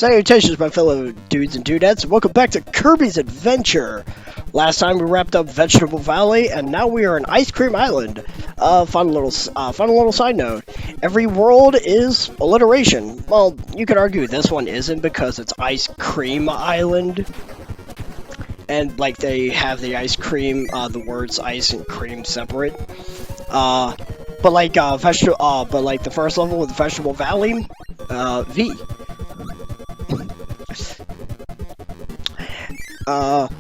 Salutations, my fellow dudes and dudettes, and welcome back to Kirby's Adventure! Last time we wrapped up Vegetable Valley, and now we are in Ice Cream Island. Fun little side note. Every world is alliteration. Well, you could argue this one isn't because it's Ice Cream Island. And, like, they have the ice cream, the words ice and cream separate. But like the first level with Vegetable Valley, V.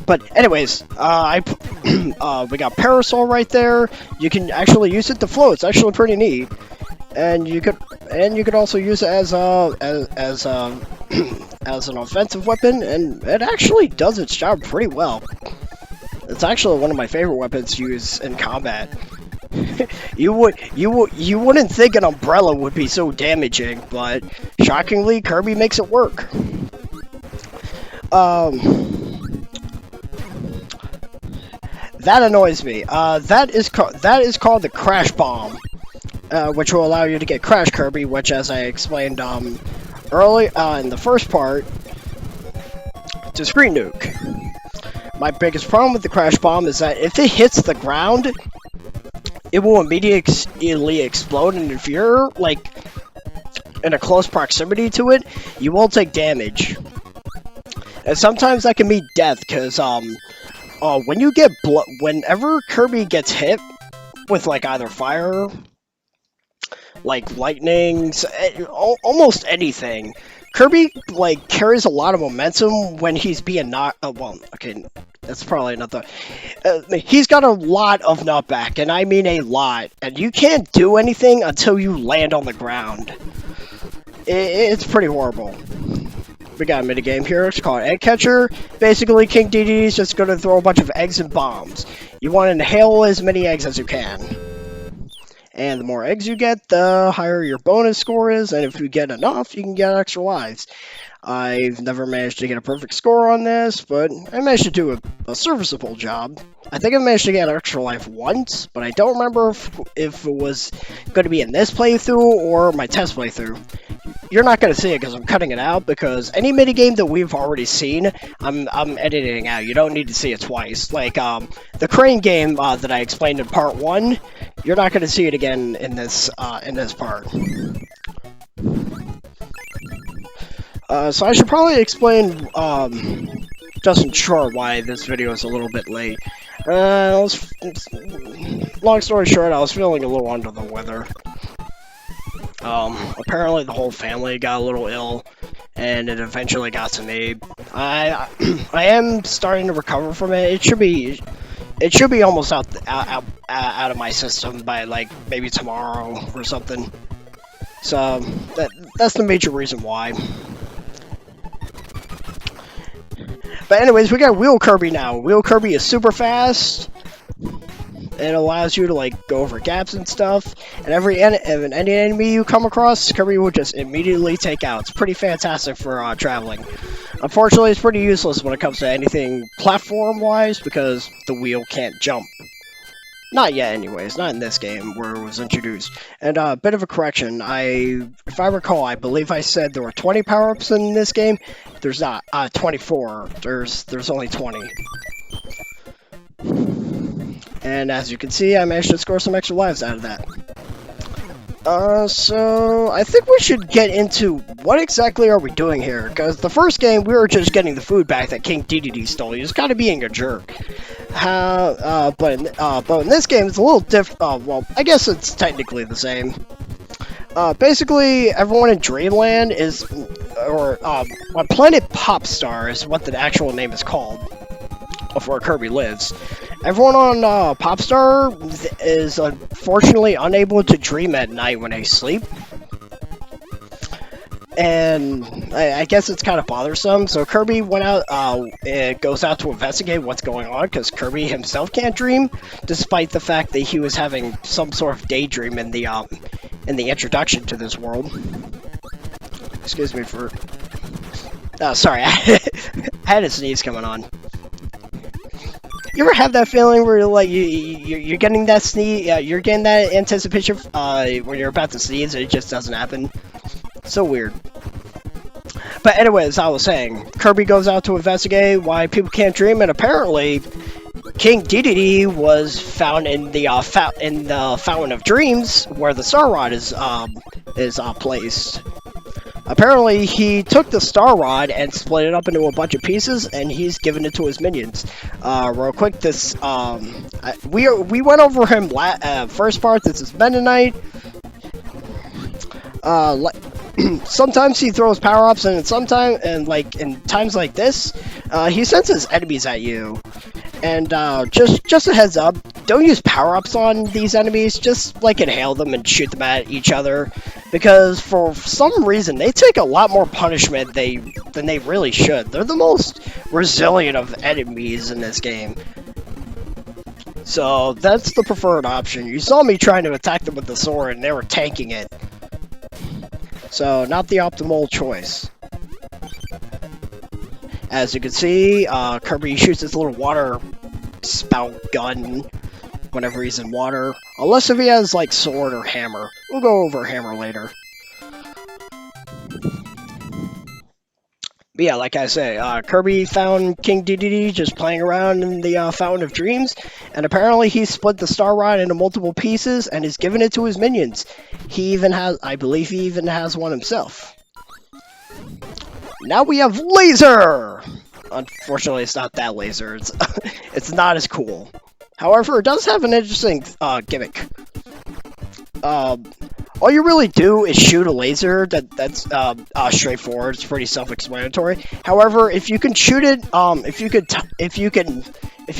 But anyways, we got Parasol right there. You can actually use it to float. It's actually pretty neat. And you could also use it as as an offensive weapon, and it actually does its job pretty well. It's actually one of my favorite weapons to use in combat. You wouldn't think an umbrella would be so damaging, but shockingly, Kirby makes it work. That annoys me. That is called the Crash Bomb, which will allow you to get Crash Kirby, which, as I explained early in the first part, to screen nuke. My biggest problem with the Crash Bomb is that if it hits the ground, it will immediately explode, and if you're like in a close proximity to it, you will take damage. And sometimes that can mean death, because whenever Kirby gets hit with like either fire, like lightnings, almost anything, Kirby like carries a lot of momentum when he's being knocked. Well, okay, that's probably not the. He's got a lot of knockback, and I mean a lot, and you can't do anything until you land on the ground. It's pretty horrible. We got a minigame here, it's called Egg Catcher. Basically, King Dedede is just going to throw a bunch of eggs and bombs. You want to inhale as many eggs as you can. And the more eggs you get, the higher your bonus score is, and if you get enough, you can get extra lives. I've never managed to get a perfect score on this, but I managed to do a serviceable job. I think I managed to get an extra life once, but I don't remember if it was going to be in this playthrough or my test playthrough. You're not going to see it because I'm cutting it out, because any minigame that we've already seen, I'm editing out. You don't need to see it twice. Like, the crane game that I explained in part 1, you're not going to see it again in this part. So I should probably explain, just in short, why this video is a little bit late. Long story short, I was feeling a little under the weather. Apparently the whole family got a little ill, and it eventually got to me. I am starting to recover from it. It should be almost out of my system by like maybe tomorrow or something. So that's the major reason why. But anyways, we got Wheel Kirby now. Wheel Kirby is super fast. It allows you to like go over gaps and stuff. And any enemy you come across, Kirby will just immediately take out. It's pretty fantastic for traveling. Unfortunately, it's pretty useless when it comes to anything platform-wise, because the wheel can't jump. Not yet, anyways. Not in this game, where it was introduced. And a bit of a correction. If I recall, I believe I said there were 20 power-ups in this game. There's not. 24. There's only 20. And as you can see, I managed to score some extra lives out of that. So I think we should get into what exactly are we doing here, because the first game we were just getting the food back that King Dedede stole. He was kind of being a jerk. But in this game it's a little different. Well, I guess it's technically the same. Basically, everyone in Dreamland is, or Planet Popstar is what the actual name is called, of where Kirby lives. Everyone on Popstar is unfortunately unable to dream at night when they sleep. And I guess it's kind of bothersome, so Kirby went out, goes out to investigate what's going on, because Kirby himself can't dream, despite the fact that he was having some sort of daydream in the introduction to this world. Excuse me for... sorry, I had a sneeze coming on. You ever have that feeling where like you're getting that sneeze, you're getting that anticipation when you're about to sneeze and it just doesn't happen? So weird. But anyways, I was saying, Kirby goes out to investigate why people can't dream, and apparently, King Dedede was found in the Fountain of Dreams, where the Star Rod is placed. Apparently, he took the Star Rod and split it up into a bunch of pieces, and he's given it to his minions. Real quick, we went over him first part. This is Mennonite. Sometimes he throws power-ups, and in times like this, he senses enemies at you. And just a heads up, don't use power-ups on these enemies. Just inhale them and shoot them at each other, because for some reason they take a lot more punishment than they really should. They're the most resilient of enemies in this game. So that's the preferred option. You saw me trying to attack them with the sword, and they were tanking it. So, not the optimal choice. As you can see, Kirby shoots his little water spout gun whenever he's in water. Unless if he has, sword or hammer. We'll go over hammer later. But yeah, like I say, Kirby found King Dedede just playing around in the Fountain of Dreams, and apparently he split the Star Rod into multiple pieces and has given it to his minions. I believe he even has one himself. Now we have Laser! Unfortunately, it's not that laser. It's not as cool. However, it does have an interesting gimmick. All you really do is shoot a laser. That's straightforward. It's pretty self-explanatory. However, if you can shoot it, if you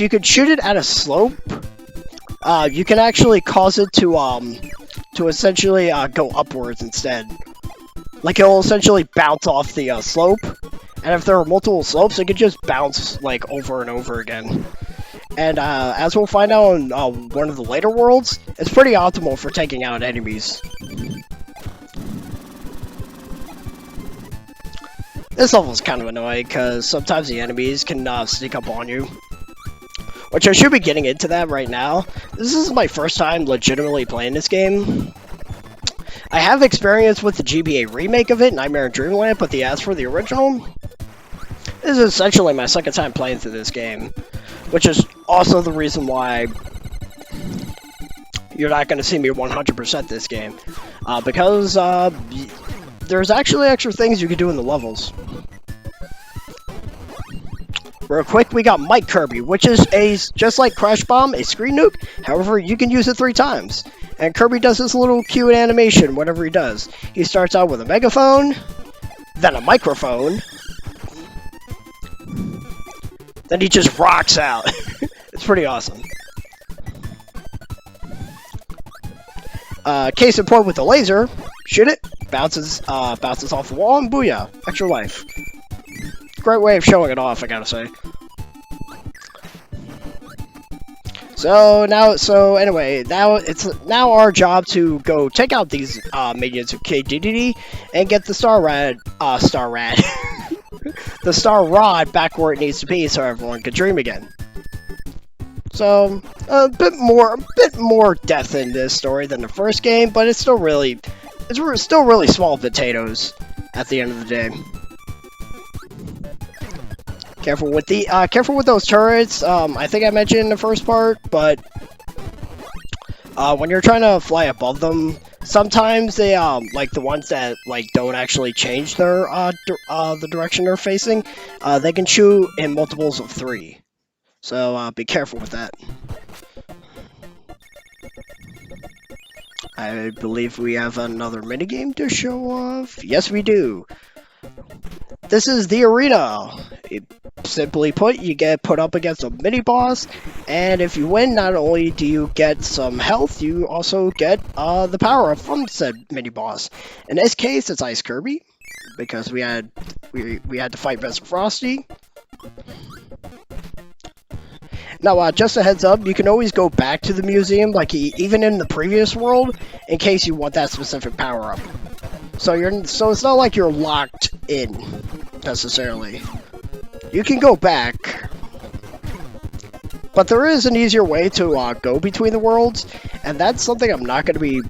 can shoot it at a slope, you can actually cause it to essentially go upwards instead. It'll essentially bounce off the slope, and if there are multiple slopes, it could just bounce over and over again. And as we'll find out in one of the later worlds, it's pretty optimal for taking out enemies. This level is kind of annoying because sometimes the enemies can sneak up on you. Which I should be getting into that right now. This is my first time legitimately playing this game. I have experience with the GBA remake of it, Nightmare in Dreamland, but as for the original, this is essentially my second time playing through this game. Which is also the reason why you're not going to see me 100% this game. Because there's actually extra things you can do in the levels. Real quick, we got Mike Kirby, which is just like Crash Bomb, a screen nuke. However, you can use it 3 times. And Kirby does this little cute animation whenever he does. He starts out with a megaphone, then a microphone, then he just rocks out. It's pretty awesome. Case in point with the laser, shoot it, bounces off the wall, and booyah, extra life. Great way of showing it off, I gotta say. Anyway, now it's our job to go take out these minions of King Dedede and get the Star Rod back where it needs to be, so everyone can dream again. So a bit more death in this story than the first game, but it's still really small potatoes at the end of the day. Careful with those turrets. I think I mentioned in the first part, but when you're trying to fly above them, sometimes they the ones that don't actually change their the direction they're facing, they can shoot in multiples of 3. So be careful with that. I believe we have another minigame to show off. Yes, we do. This is the arena. Simply put, you get put up against a mini-boss, and if you win, not only do you get some health, you also get the power-up from said mini-boss. In this case, it's Ice Kirby, because we had to fight Mr. Frosty. Now, just a heads up, you can always go back to the museum, even in the previous world, in case you want that specific power-up. So it's not like you're locked in, necessarily. You can go back, but there is an easier way to go between the worlds, and that's something I'm not going to be...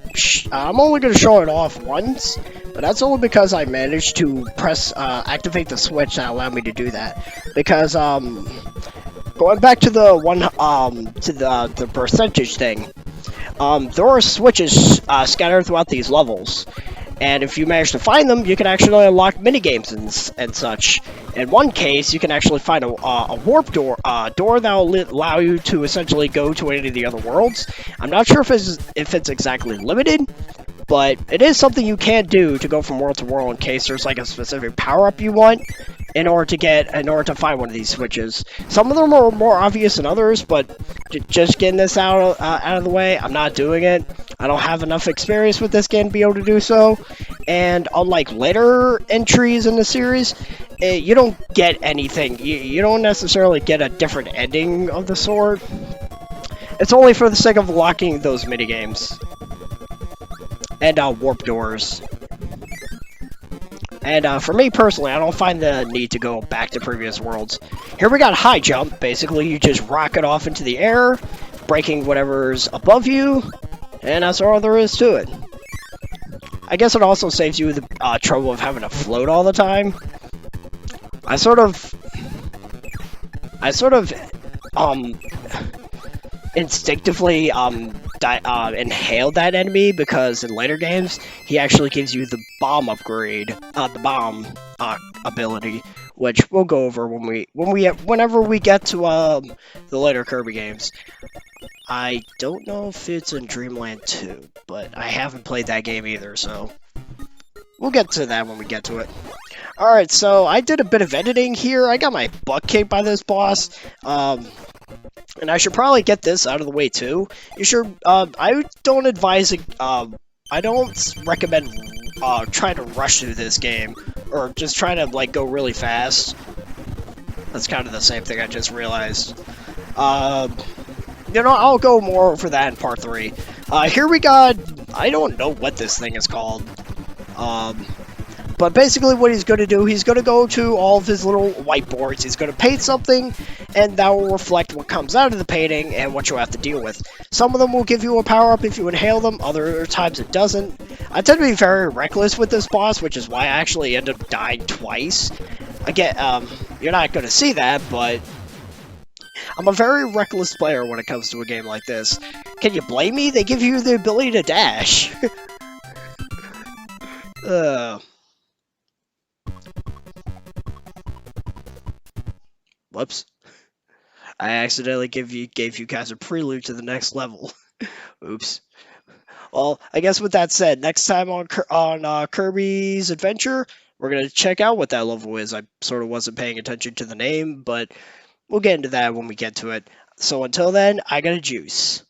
I'm only going to show it off once, But that's only because I managed to activate the switch that allowed me to do that. Because, going back to the the percentage thing, there are switches scattered throughout these levels. And if you manage to find them, you can actually unlock minigames and such. In one case, you can actually find a warp door that will allow you to essentially go to any of the other worlds. I'm not sure if it's exactly limited, but it is something you can do to go from world to world in case there's like a specific power-up you want in order to find one of these switches. Some of them are more obvious than others, but just getting this out of the way, I'm not doing it. I don't have enough experience with this game to be able to do so, and unlike later entries in the series, you don't get anything. You don't necessarily get a different ending of the sort. It's only for the sake of unlocking those minigames. And warp doors. And for me personally, I don't find the need to go back to previous worlds. Here we got high jump. Basically, you just rocket off into the air, breaking whatever's above you, and that's all there is to it. I guess it also saves you the trouble of having to float all the time. I sort of instinctively inhaled that enemy because in later games he actually gives you the bomb upgrade, the bomb ability, which we'll go over whenever we get to the later Kirby games. I don't know if it's in Dreamland 2, but I haven't played that game either, so we'll get to that when we get to it. Alright, so I did a bit of editing here. I got my butt kicked by this boss. And I should probably get this out of the way too. You should. I don't advise. I don't recommend trying to rush through this game or just trying to like go really fast. That's kind of the same thing I just realized. You know, I'll go more over that in part 3. Here we got. I don't know what this thing is called. But basically what he's going to do, he's going to go to all of his little whiteboards, he's going to paint something, and that will reflect what comes out of the painting and what you'll have to deal with. Some of them will give you a power-up if you inhale them, other times it doesn't. I tend to be very reckless with this boss, which is why I actually end up dying twice. Again, you're not going to see that, but I'm a very reckless player when it comes to a game like this. Can you blame me? They give you the ability to dash. Whoops. I accidentally gave you guys a prelude to the next level. Oops. Well, I guess with that said, next time on Kirby's Adventure, we're going to check out what that level is. I sort of wasn't paying attention to the name, but we'll get into that when we get to it. So until then, I got a juice.